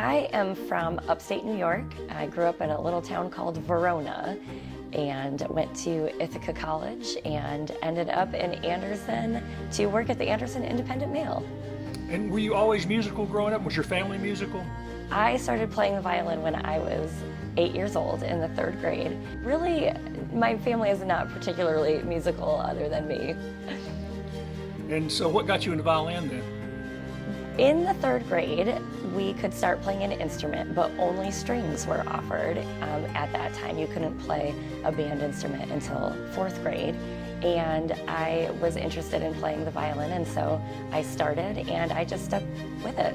I am from upstate New York. I grew up in a little town called Verona and went to Ithaca College and ended up in Anderson to work at the Anderson Independent Mail. And were you always musical growing up? Was your family musical? I started playing the violin when I was 8 years old in the 3rd grade. Really, my family is not particularly musical other than me. And so what got you into violin then? In the 3rd grade, we could start playing an instrument, but only strings were offered. At that time, you couldn't play a band instrument until 4th grade. And I was interested in playing the violin, and so I started, and I just stuck with it.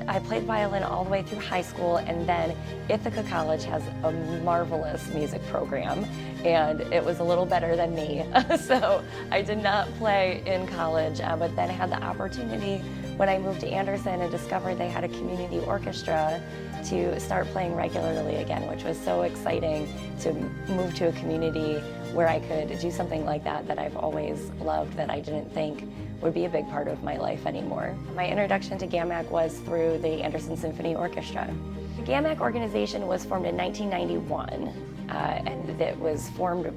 I played violin all the way through high school, and then Ithaca College has a marvelous music program, and it was a little better than me. So I did not play in college, but then had the opportunity when I moved to Anderson and discovered they had a community orchestra to start playing regularly again, which was so exciting to move to a community where I could do something like that I've always loved, that I didn't think would be a big part of my life anymore. My introduction to GAMAC was through the Anderson Symphony Orchestra. The GAMAC organization was formed in 1991, and it was formed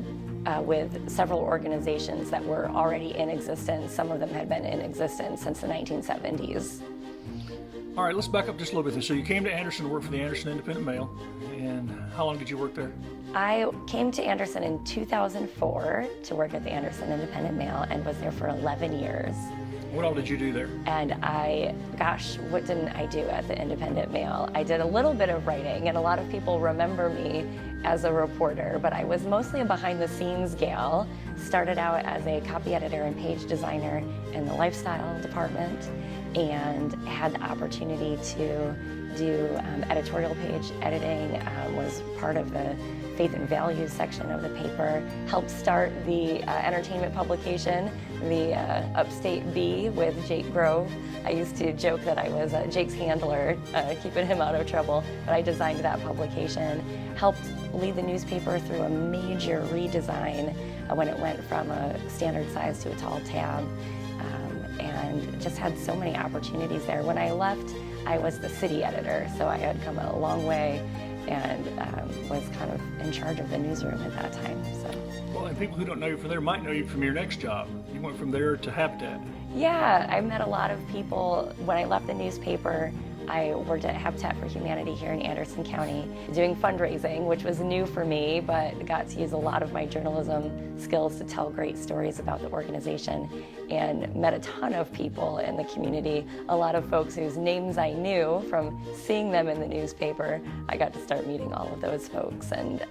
with several organizations that were already in existence. Some of them had been in existence since the 1970s. All right, let's back up just a little bit. So you came to Anderson to work for the Anderson Independent Mail, and how long did you work there? I came to Anderson in 2004 to work at the Anderson Independent Mail and was there for 11 years. What all did you do there? And what didn't I do at the Independent Mail? I did a little bit of writing, and a lot of people remember me as a reporter, but I was mostly a behind-the-scenes gal. Started out as a copy editor and page designer in the lifestyle department, and had the opportunity to do editorial page editing, was part of the faith and values section of the paper, helped start the entertainment publication, the Upstate Bee with Jake Grove. I used to joke that I was Jake's handler, keeping him out of trouble, but I designed that publication, helped lead the newspaper through a major redesign when it went from a standard size to a tall tab, and just had so many opportunities there. When I left, I was the city editor, so I had come a long way and was kind of in charge of the newsroom at that time. So. Well, and people who don't know you from there might know you from your next job. You went from there to Habitat. Yeah, I met a lot of people. When I left the newspaper, I worked at Habitat for Humanity here in Anderson County doing fundraising, which was new for me, but got to use a lot of my journalism skills to tell great stories about the organization, and met a ton of people in the community, a lot of folks whose names I knew from seeing them in the newspaper. I got to start meeting all of those folks and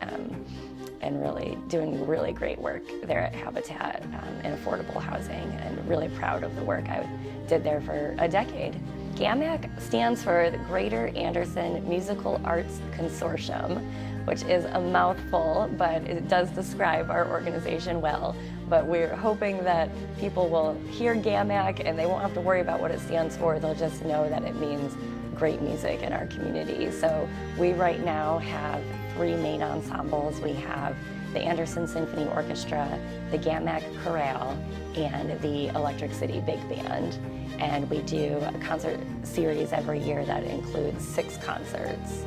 really doing really great work there at Habitat in affordable housing, and really proud of the work I did there for a decade. GAMAC stands for the Greater Anderson Musical Arts Consortium, which is a mouthful, but it does describe our organization well. But we're hoping that people will hear GAMAC and they won't have to worry about what it stands for. They'll just know that it means great music in our community. So we right now have 3 main ensembles. We have the Anderson Symphony Orchestra, the GAMAC Chorale, and the Electric City Big Band. And we do a concert series every year that includes 6 concerts,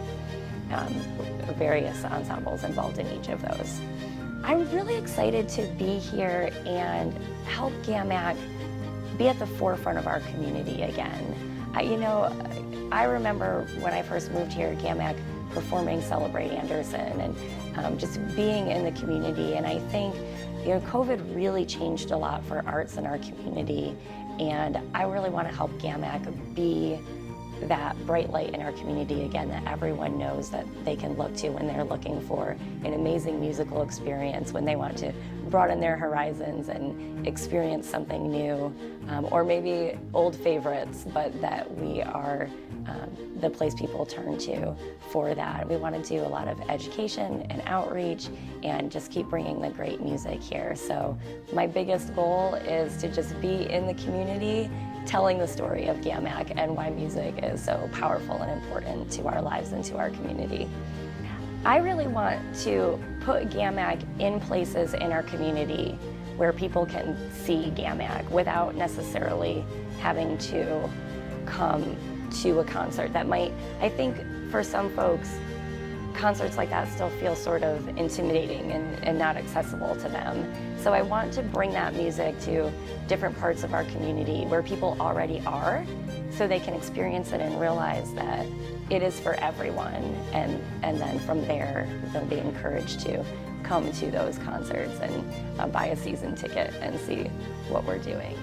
various ensembles involved in each of those. I'm really excited to be here and help GAMAC be at the forefront of our community again. I remember when I first moved here, GAMAC performing Celebrate Anderson, and just being in the community. And I think COVID really changed a lot for arts in our community, and I really want to help GAMAC be that bright light in our community again, that everyone knows that they can look to when they're looking for an amazing musical experience, when they want to broaden their horizons and experience something new, or maybe old favorites, but that we are the place people turn to for that. We want to do a lot of education and outreach and just keep bringing the great music here. So my biggest goal is to just be in the community telling the story of GAMAC and why music is so powerful and important to our lives and to our community. I really want to put GAMAC in places in our community where people can see GAMAC without necessarily having to come to a concert that might, I think for some folks, concerts like that still feel sort of intimidating and not accessible to them. So I want to bring that music to different parts of our community where people already are, so they can experience it and realize that it is for everyone. And then from there, they'll be encouraged to come to those concerts and buy a season ticket and see what we're doing.